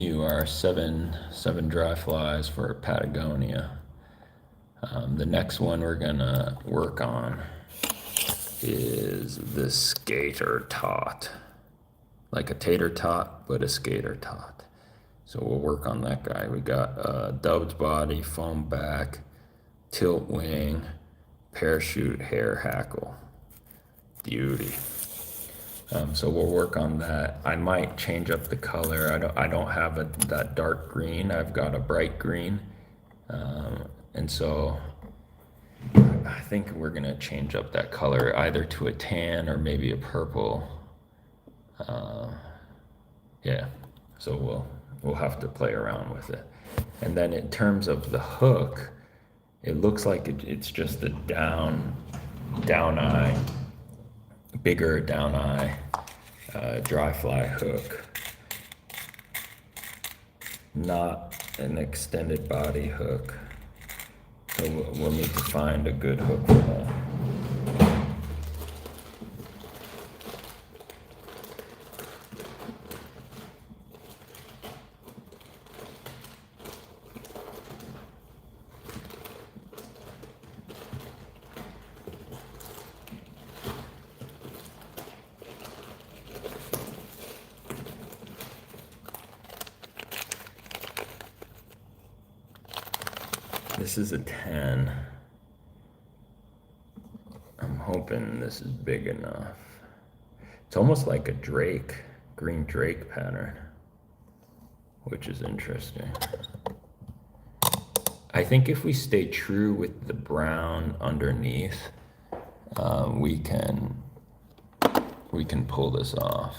You are seven dry flies for Patagonia. The next one we're gonna work on is the skater tot, like a tater tot, but a skater tot. So we'll work on that guy. We got dove's body, foam back, tilt wing, parachute hair hackle. Beauty. So we'll work on that. I might change up the color. I don't have that dark green. I've got a bright green, and so I think we're gonna change up that color either to a tan or maybe a purple. Yeah. So we'll have to play around with it. And then in terms of the hook, it looks like it's just a down eye, bigger down eye dry fly hook, not an extended body hook. So we'll need to find a good hook for that. This is a 10. I'm hoping this is big enough. It's almost like a drake, green drake pattern, which is interesting. I think if we stay true with the brown underneath, we can pull this off.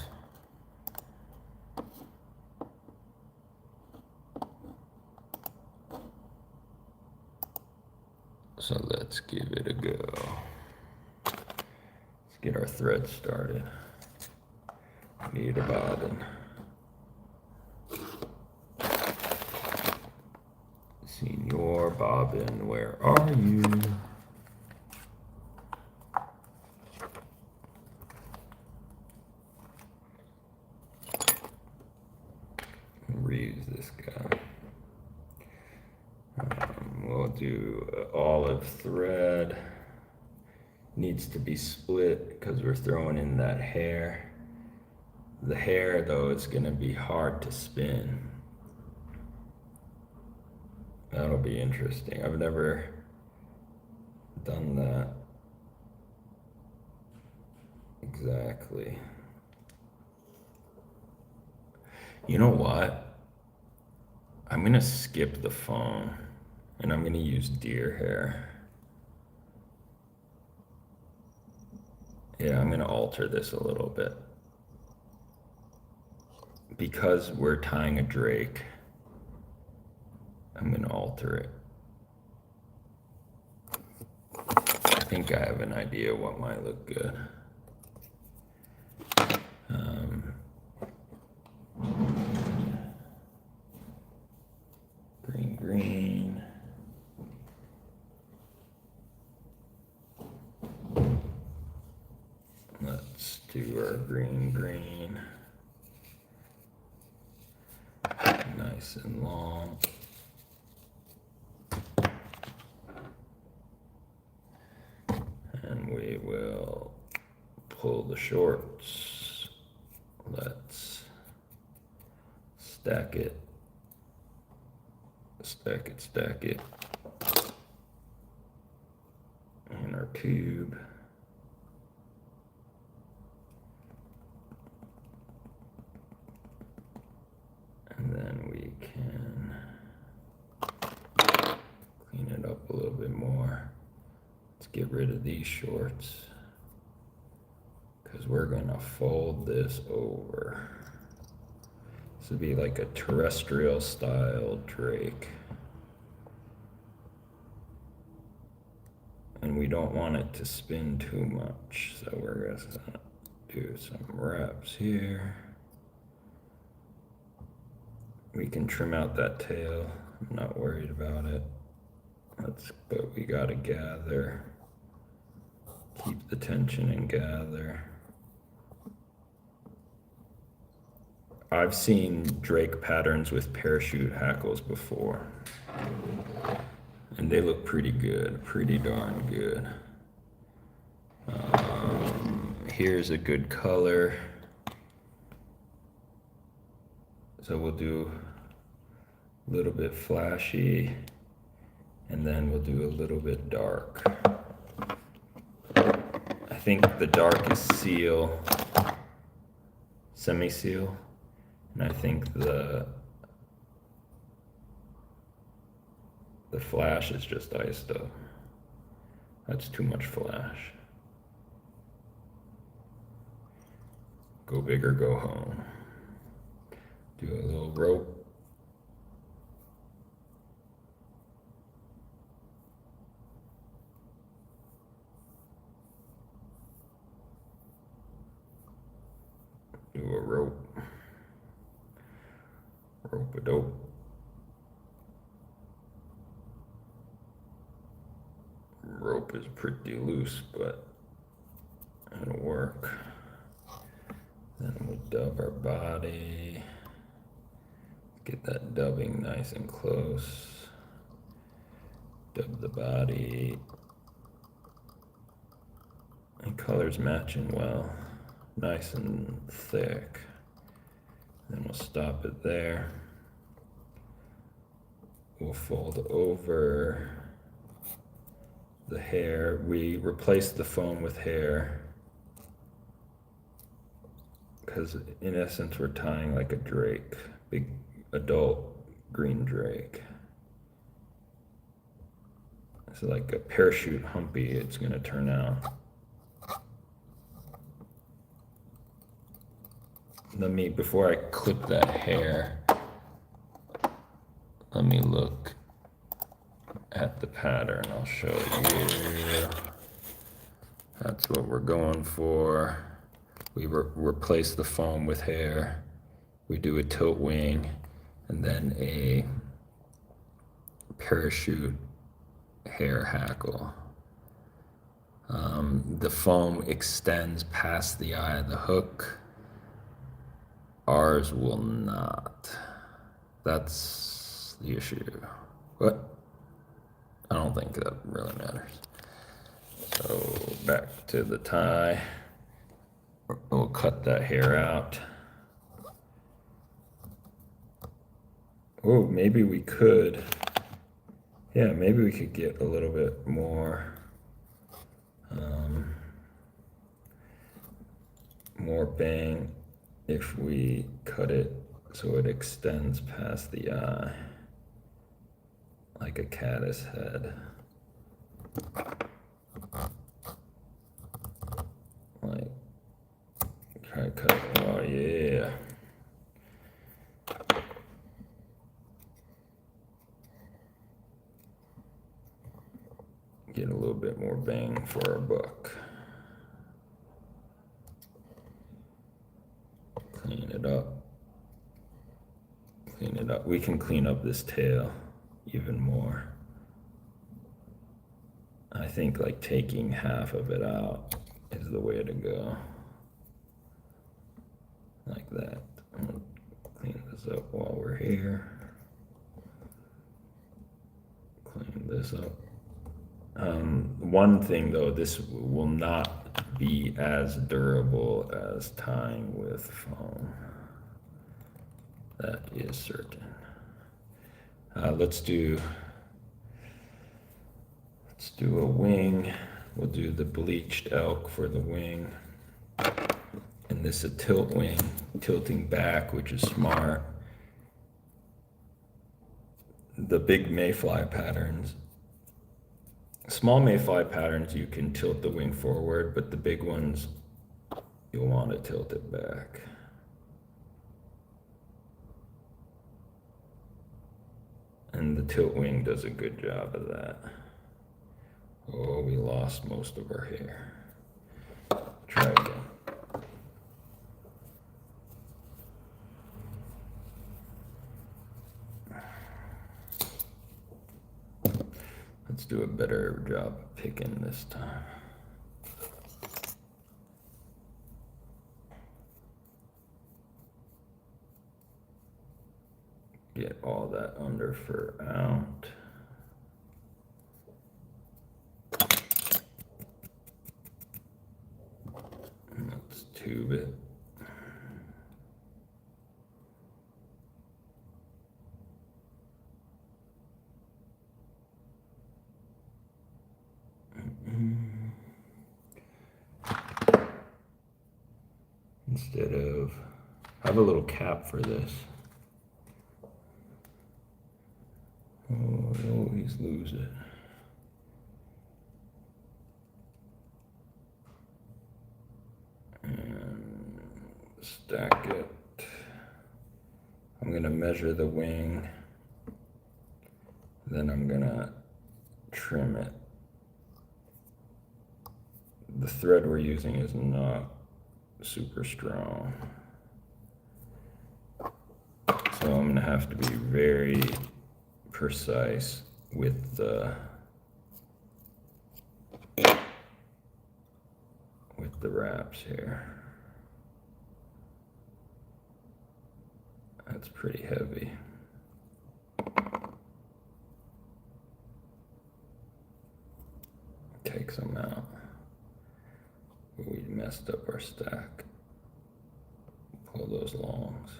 So let's give it a go. Let's get our thread started. Need a bobbin. Senor Bobbin, where are you? Reuse this guy. We'll do olive thread. Needs to be split because we're throwing in that hair. The hair, though, is going to be hard to spin. That'll be interesting. I've never done that exactly. You know what? I'm going to skip the foam and I'm going to use deer hair. Yeah, I'm going to alter this a little bit. Because we're tying a drake, I'm going to alter it. I think I have an idea what might look good. Green. Let's do our green. Nice and long. And we will pull the shorts. Let's stack it. Stack it. In our tube. And then we can clean it up a little bit more. Let's get rid of these shorts because we're gonna fold this over. This would be like a terrestrial style drake. And we don't want it to spin too much, so we're gonna do some wraps here. We can trim out that tail. I'm not worried about it. But we gotta gather. Keep the tension and gather. I've seen drake patterns with parachute hackles before, and they look pretty good, pretty darn good. Here's a good color. So we'll do a little bit flashy, and then we'll do a little bit dark. I think the dark is seal, semi-seal, and I think the flash is just iced up. That's too much flash. Go big or go home. Do a little rope. Do a rope. Rope-a-dope. Rope is pretty loose, but it'll work. Then we'll dub our body. Get that dubbing nice and close. Dub the body. And colors matching well. Nice and thick. Then we'll stop it there. We'll fold over the hair. We replace the foam with hair, because in essence we're tying like a drake, big adult green drake. It's like a parachute humpy it's gonna turn out. Before I clip that hair, let me look at the pattern. I'll show you. That's what we're going for. We replace the foam with hair. We do a tilt wing and then a parachute hair hackle. The foam extends past the eye of the hook. Ours will not. That's the issue. What? I don't think that really matters. So back to the tie. We'll cut that hair out. Oh, maybe we could. Yeah, maybe we could get a little bit more bang if we cut it so it extends past the eye, like a caddis head. Like, try to cut it. Oh yeah. Get a little bit more bang for our buck. Clean it up. Clean it up. We can clean up this tail even more. I think like taking half of it out is the way to go. Like that. I'm gonna clean this up while we're here. Clean this up. One thing though, this will not be as durable as tying with foam. That is certain. Let's do a wing. We'll do the bleached elk for the wing. And this is a tilt wing, tilting back, which is smart. The big mayfly patterns, small mayfly patterns, you can tilt the wing forward, but the big ones, you'll want to tilt it back. And the tilt wing does a good job of that. Oh, we lost most of our hair. Try again. Let's do a better job of picking this time. get all that under fur out. Let's tube it. Instead of, I have a little cap for this. Oh, I always lose it. And stack it. I'm gonna measure the wing. Then I'm gonna trim it. The thread we're using is not super strong. So I'm gonna have to be very precise with the wraps here. That's pretty heavy. Take some out. We messed up our stack. Pull those longs.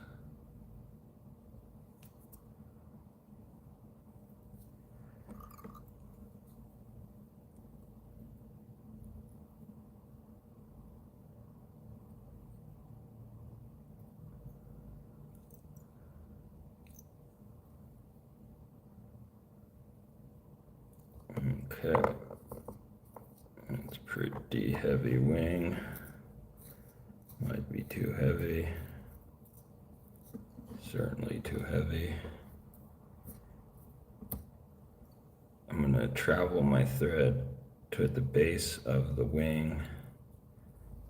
Okay. It's pretty heavy wing. Might be too heavy. Certainly too heavy. I'm gonna travel my thread to the base of the wing,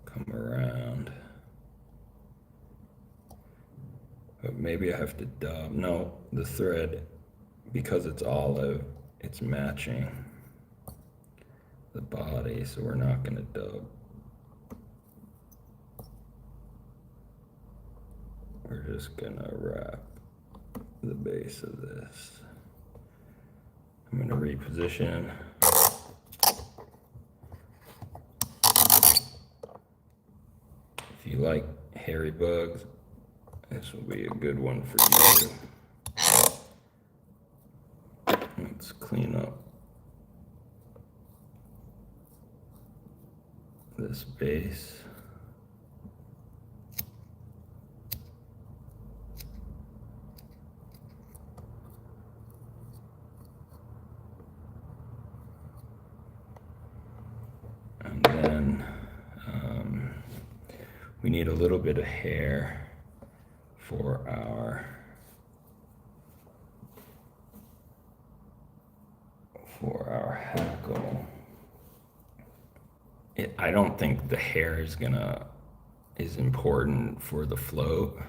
come around. But maybe I have to dub. No, the thread, because it's olive, it's matching the body, so we're not gonna dub. We're just gonna wrap the base of this. I'm gonna reposition. If you like hairy bugs, this will be a good one for you. Let's clean up this base. And then we need a little bit of hair for our hackle. I don't think the hair is important for the float.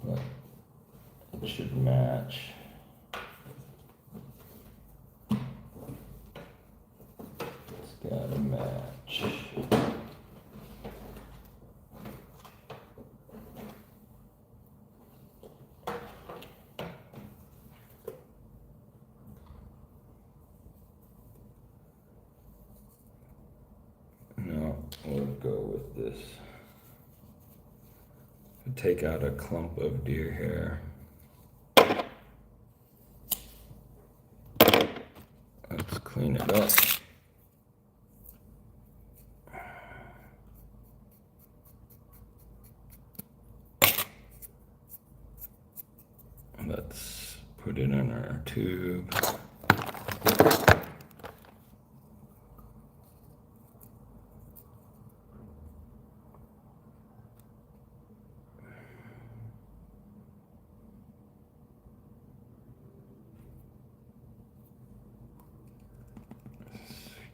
But it should match. It's gotta match. We'll go with this. Take out a clump of deer hair. Let's clean it up. Let's put it in our tube.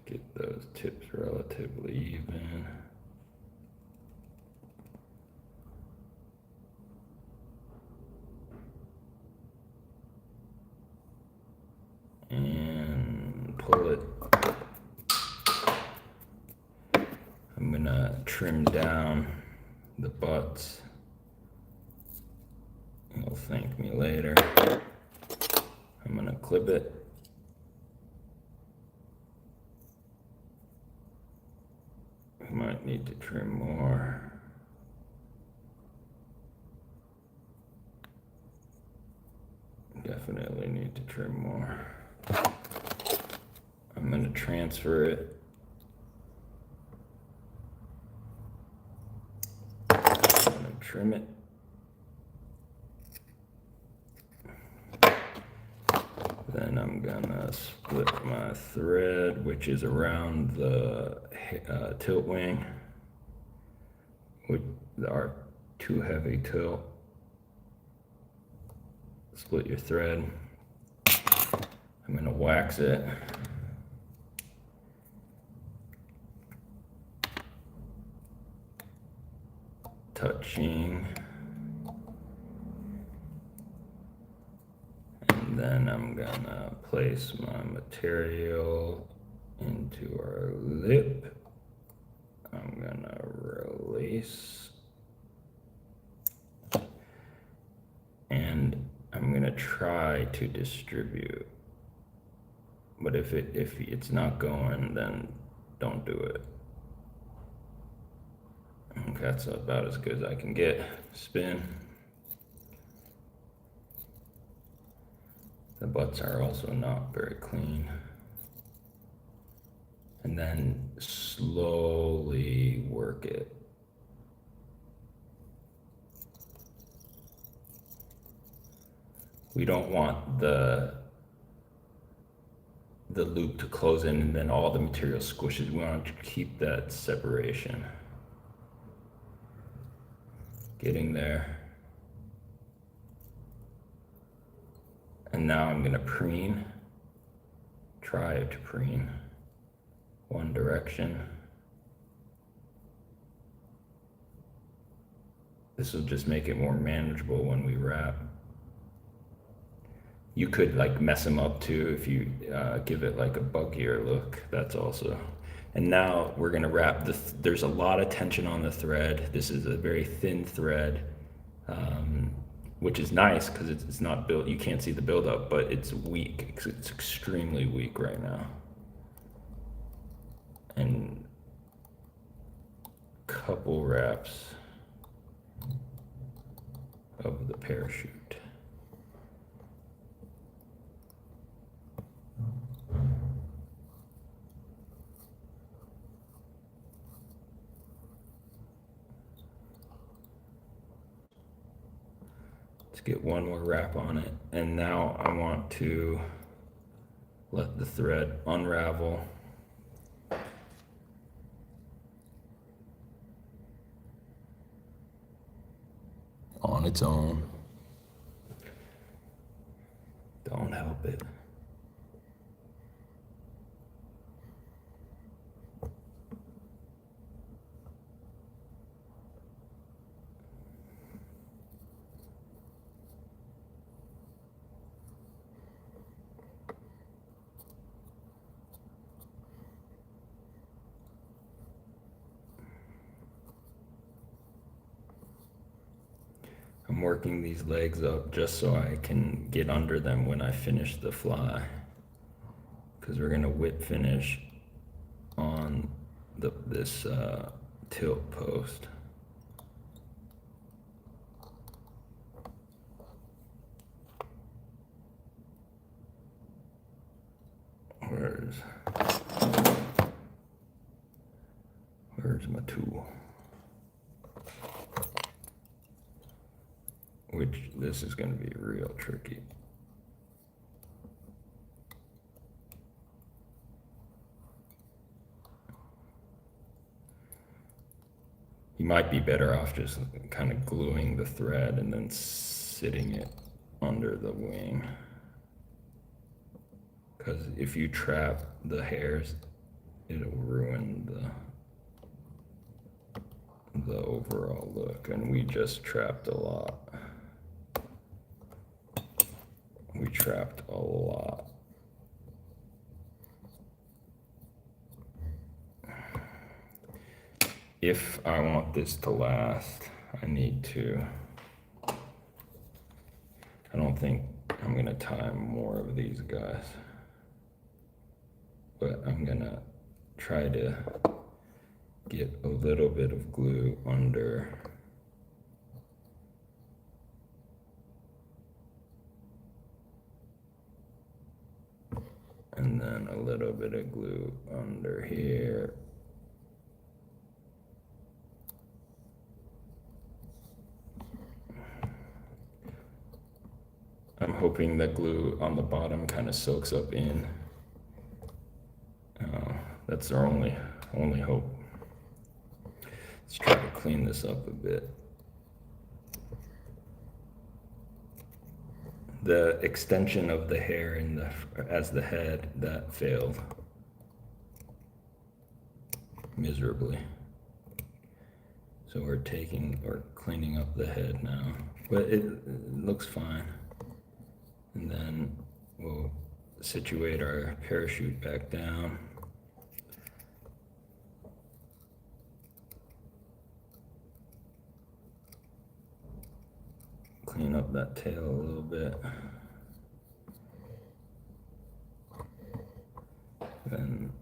Get those tips relatively even. And pull it. I'm gonna trim down the butts. He'll thank me later. I'm gonna clip it. I might need to trim more. Definitely need to trim more. I'm gonna transfer it. I'm gonna trim it. Then I'm gonna split my thread, which is around the tilt wing, with our too heavy tilt. Split your thread. I'm gonna wax it. Touching. And then I'm gonna place my material into our lip. I'm gonna release. And I'm gonna try to distribute. But if it's not going, then don't do it. Okay, that's about as good as I can get. Spin. The butts are also not very clean. And then slowly work it. We don't want the loop to close in and then all the material squishes. We want to keep that separation. Getting there. And now I'm gonna preen. Try to preen one direction. This will just make it more manageable when we wrap. You could like mess them up too if you give it like a buggier look. That's also. And now we're gonna wrap there's a lot of tension on the thread. This is a very thin thread, which is nice because it's not built, you can't see the buildup, but it's weak. It's extremely weak right now. And a couple wraps of the parachute. Let's get one more wrap on it. And now I want to let the thread unravel. On its own. Don't help it. I'm working these legs up just so I can get under them when I finish the fly, because we're gonna whip finish on this tilt post. Where's my tool? Which this is going to be real tricky. You might be better off just kind of gluing the thread and then sitting it under the wing. Because if you trap the hairs, it'll ruin the overall look. And we just trapped a lot. We trapped a lot. if I want this to last, I need to, I don't think I'm gonna tie more of these guys, but I'm gonna try to get a little bit of glue under and then a little bit of glue under here. I'm hoping that glue on the bottom kind of soaks up in. That's our only hope. Let's try to clean this up a bit. The extension of the hair in the as the head, that failed miserably. So we're cleaning up the head now, but it looks fine. And then we'll situate our parachute back down. Clean up that tail a little bit. Then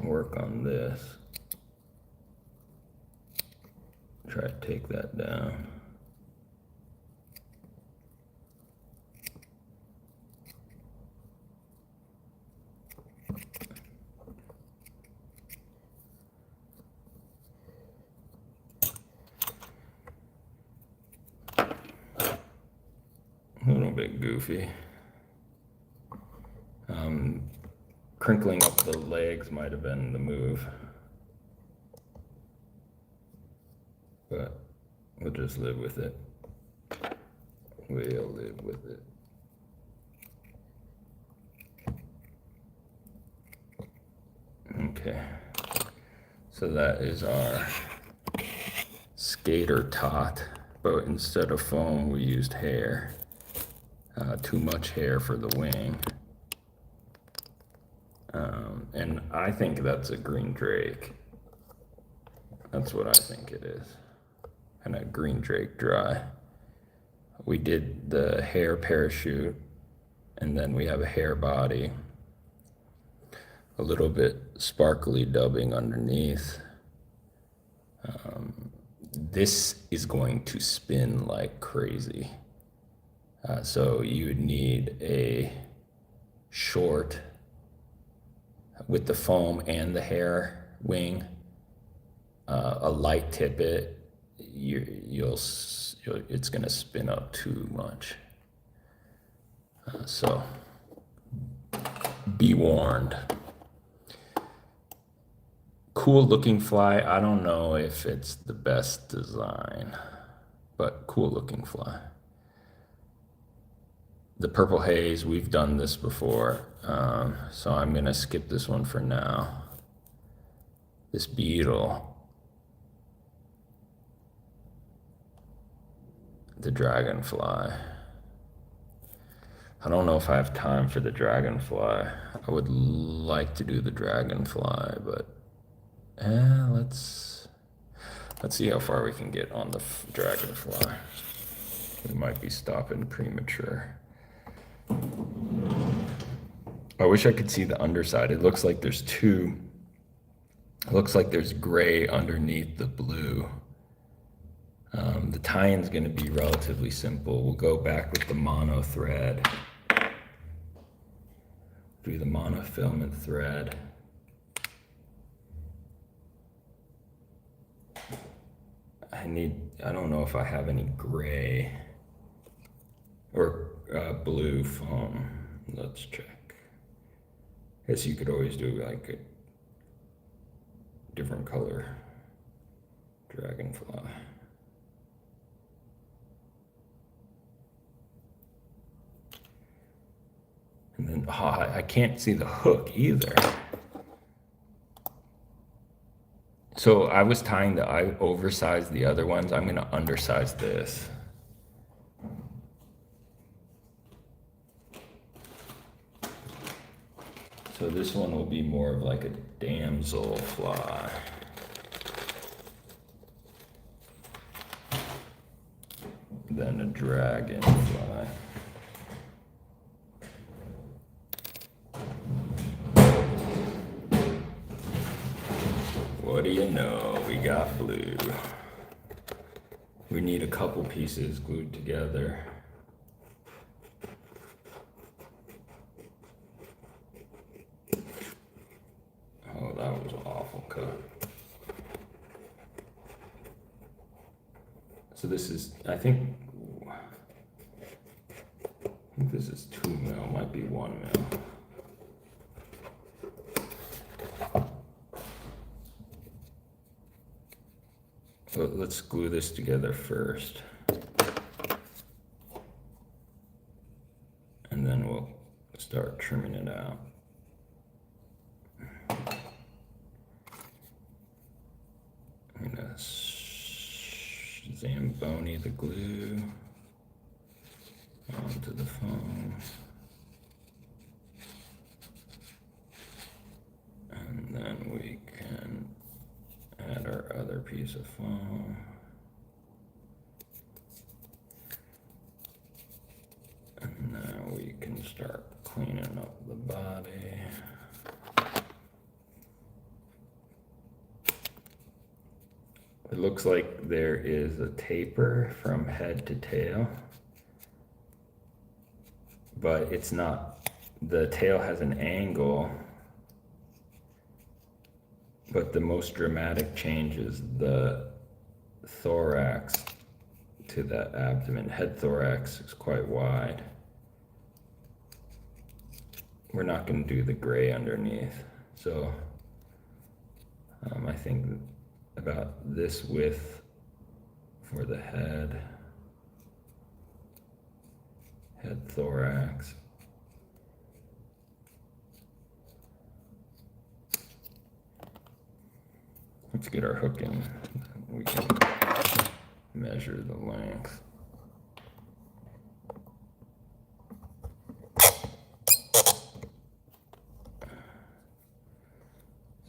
work on this. Try to take that down. A little bit goofy. Crinkling up the legs might have been the move, but we'll just live with it. We'll live with it. Okay, so that is our skater tot, but instead of foam we used hair. Too much hair for the wing. And I think that's a green drake. That's what I think it is. And a green drake dry. We did the hair parachute, and then we have a hair body. A little bit sparkly dubbing underneath. This is going to spin like crazy. So you would need a short with the foam and the hair wing, a light tippet. It's gonna spin up too much. So be warned. Cool looking fly. I don't know if it's the best design, but cool looking fly. The purple haze, we've done this before, so I'm gonna skip this one for now. This beetle, the dragonfly. I don't know if I have time for the dragonfly. I would like to do the dragonfly, but let's see how far we can get on the dragonfly. We might be stopping premature. I wish I could see the underside. It looks like there's gray underneath the blue. The tie-in's gonna be relatively simple. We'll go back with the mono thread. Do the monofilament thread. I don't know if I have any gray or blue foam. Let's check. Guess you could always do like a different color dragonfly. And then I can't see the hook either. So I was tying I oversized the other ones. I'm gonna undersize this. So this one will be more of like a damsel fly. than a dragonfly. What do you know? We got blue. We need a couple pieces glued together. Oh, that was an awful cut. So this is, I think this is 2 mil, might be 1 mil. So let's glue this together first. And then we'll start trimming it out. I'm gonna Zamboni the glue onto the foam. And then we can add our other piece of foam. And now we can start cleaning up the body. It looks like there is a taper from head to tail, but it's not. The tail has an angle, but the most dramatic change is the thorax to the abdomen. Head thorax is quite wide. We're not going to do the gray underneath, so I think about this width for the head thorax. Let's get our hook in. We can measure the length.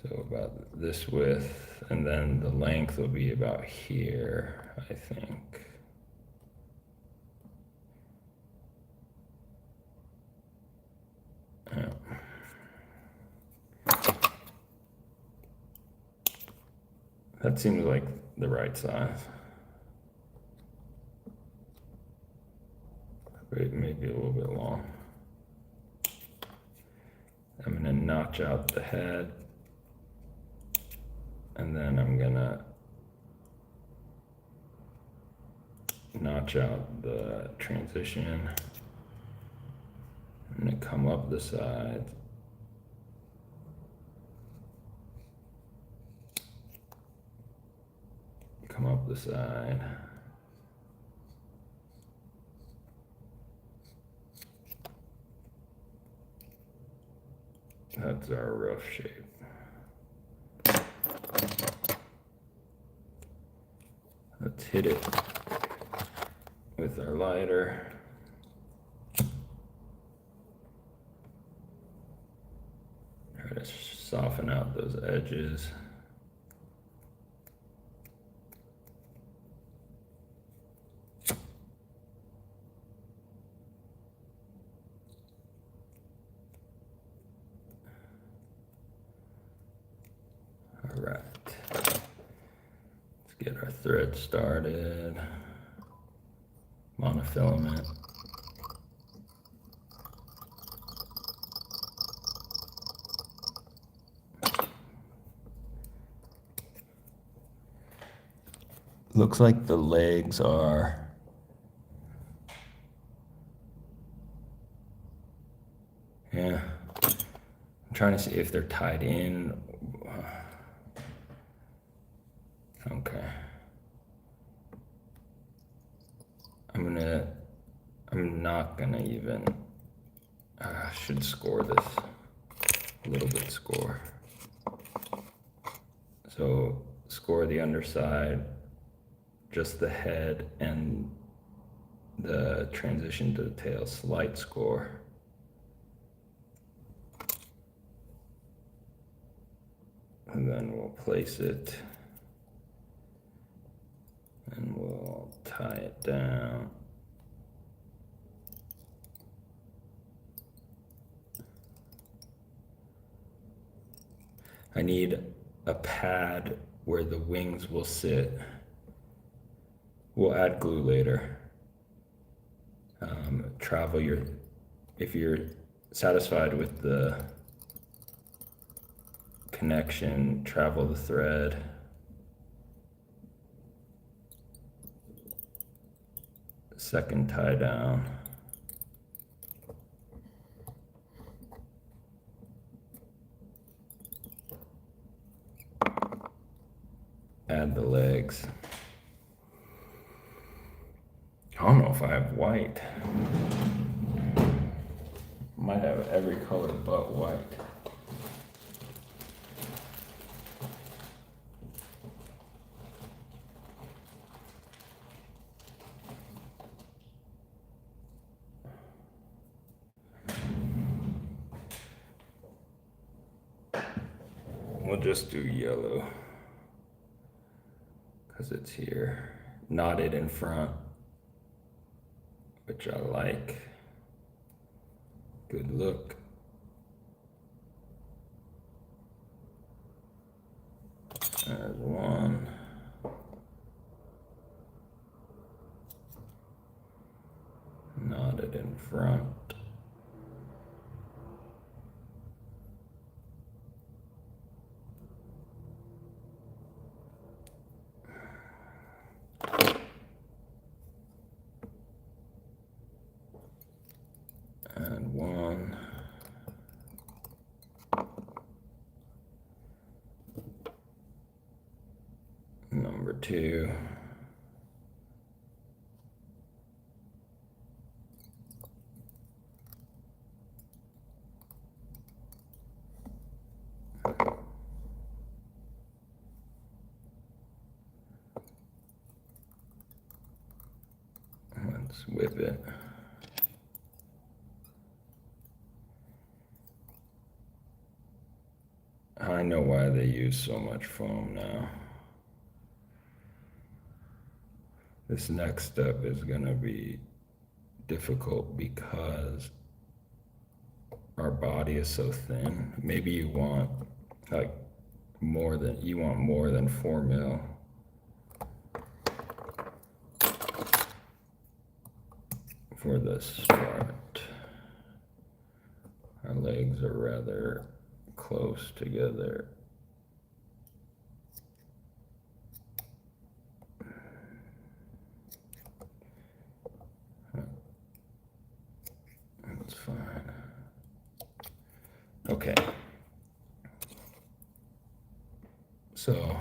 So about this width, and then the length will be about here, I think. Yeah. That seems like the right size. But maybe a little bit long. I'm gonna notch out the head, and then I'm gonna notch out the transition. I'm gonna come up the side. Come up the side. That's our rough shape. Let's hit it with our lighter. Try to soften out those edges. All right. Let's get our thread started. Monofilament. Looks like the legs are I'm trying to see if they're tied in. Okay. I'm not gonna even, I should score this, a little bit score. So score the underside, just the head and the transition to the tail, slight score. And then we'll place it and we'll tie it down. I need a pad where the wings will sit. We'll add glue later. If you're satisfied with the connection, travel the thread. Second tie down. Add the legs. I don't know if I have white. Might have every color but white. We'll just do yellow because it's here. Knotted in front, which I like. Good look. There's one. Knotted in front. And one. Number two. Let's whip it. I know why they use so much foam now. This next step is going to be difficult because our body is so thin. Maybe you want like more than 4 mil. For the start. Our legs are rather close together. That's fine. Okay. So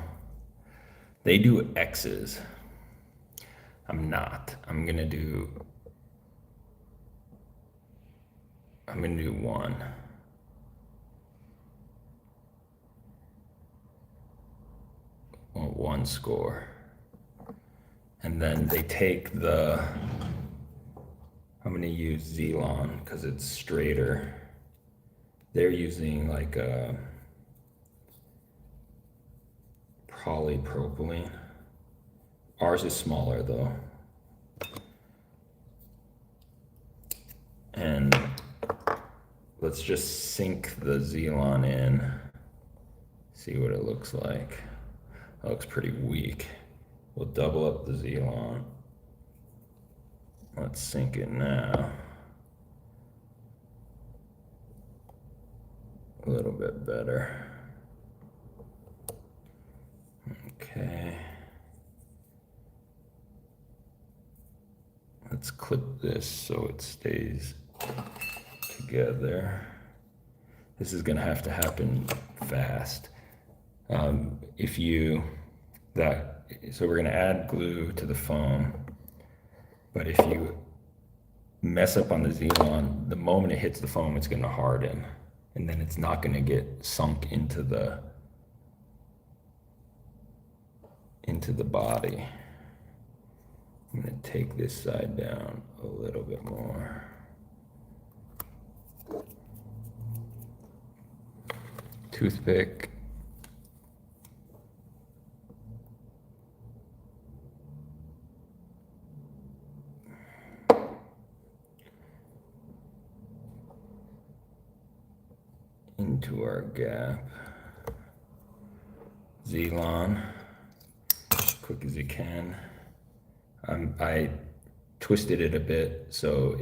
they do X's. I'm not. I'm gonna do one. Well, one score. And then they take I'm gonna use Zelon because it's straighter. They're using like a polypropylene. Ours is smaller though. And let's just sink the Zelon in, see what it looks like. It looks pretty weak. We'll double up the Zelon. Let's sink it now. A little bit better. Okay. Let's clip this so it stays together. This is gonna have to happen fast. So we're gonna add glue to the foam, but if you mess up on the Zelon, the moment it hits the foam, it's gonna harden, and then it's not gonna get sunk into the body. I'm gonna take this side down a little bit more. Toothpick. Into our gap. Z-Lon, quick as you can. I twisted it a bit so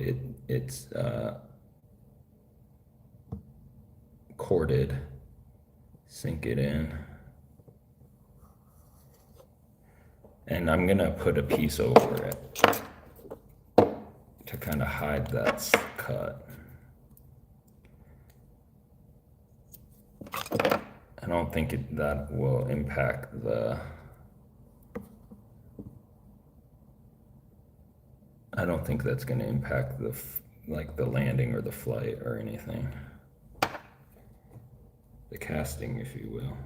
it's corded. Sink it in. And I'm gonna put a piece over it to kind of hide that cut. I don't think that will impact the, I don't think that's gonna impact the, like the landing or the flight or anything. The casting, if you will.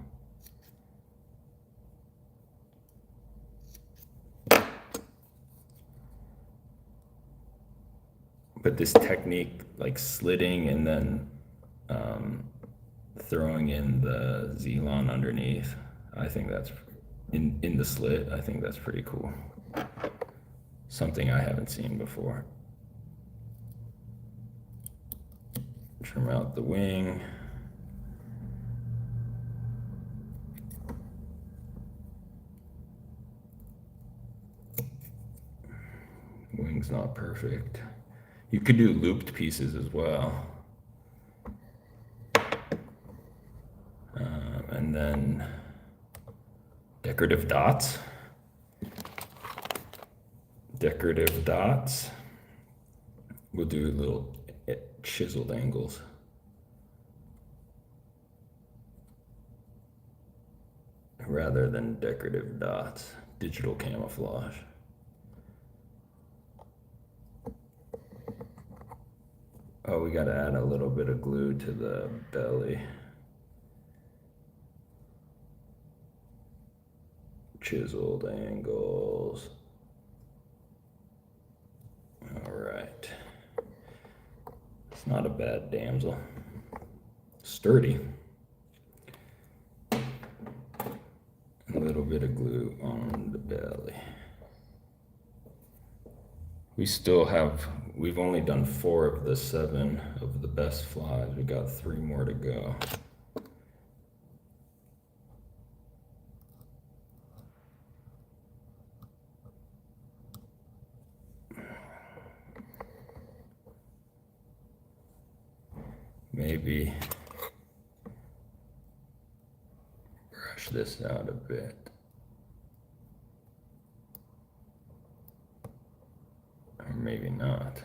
But this technique, like slitting and then throwing in the Z-Lon underneath, I think that's, in the slit, I think that's pretty cool. Something I haven't seen before. Trim out the wing. Wing's not perfect. You could do looped pieces as well. And then decorative dots. Decorative dots. We'll do little chiseled angles. Rather than decorative dots. Digital camouflage. Oh, we gotta add a little bit of glue to the belly. Chiseled angles. All right. It's not a bad damsel. Sturdy. A little bit of glue on the belly. We still have, we've only done 4 of the 7 of the best flies. We got 3 more to go. Maybe brush this out a bit. Or maybe not.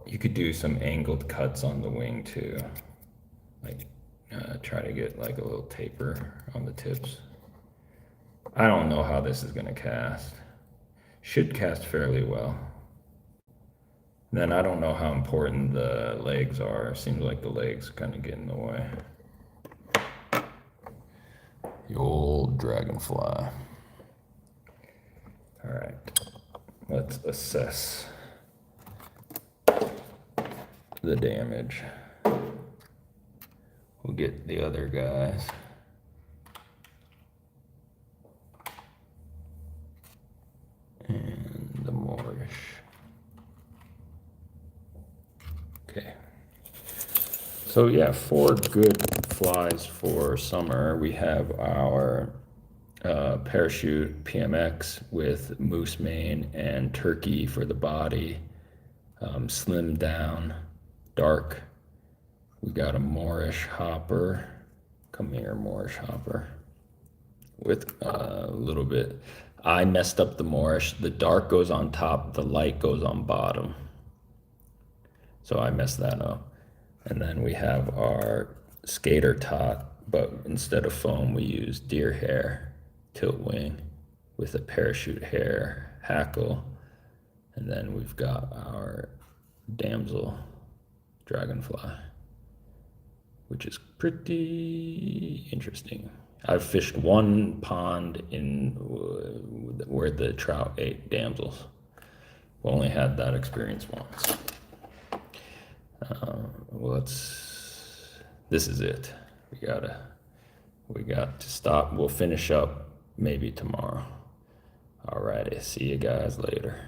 You could do some angled cuts on the wing too. Like try to get like a little taper on the tips. I don't know how this is gonna cast. Should cast fairly well. Then I don't know how important the legs are. Seems like the legs kind of get in the way. The old Dragonfly. All right, let's assess the damage. We'll get the other guys. And the Moorish. Okay. So yeah, 4 good flies for summer. We have our parachute PMX with moose mane and turkey for the body. Slimmed down, dark. We got a Moorish hopper. Come here, Moorish hopper. With a little bit. I messed up the Moorish. The dark goes on top, the light goes on bottom. So I messed that up. And then we have our skater tot, but instead of foam, we use deer hair tilt wing with a parachute hair hackle. And then we've got our damsel Dragonfly, which is pretty interesting. I've fished 1 pond in where the trout ate damsels. We only had that experience once. Well, this is it. We got to stop. We'll finish up maybe tomorrow. Alrighty, see you guys later.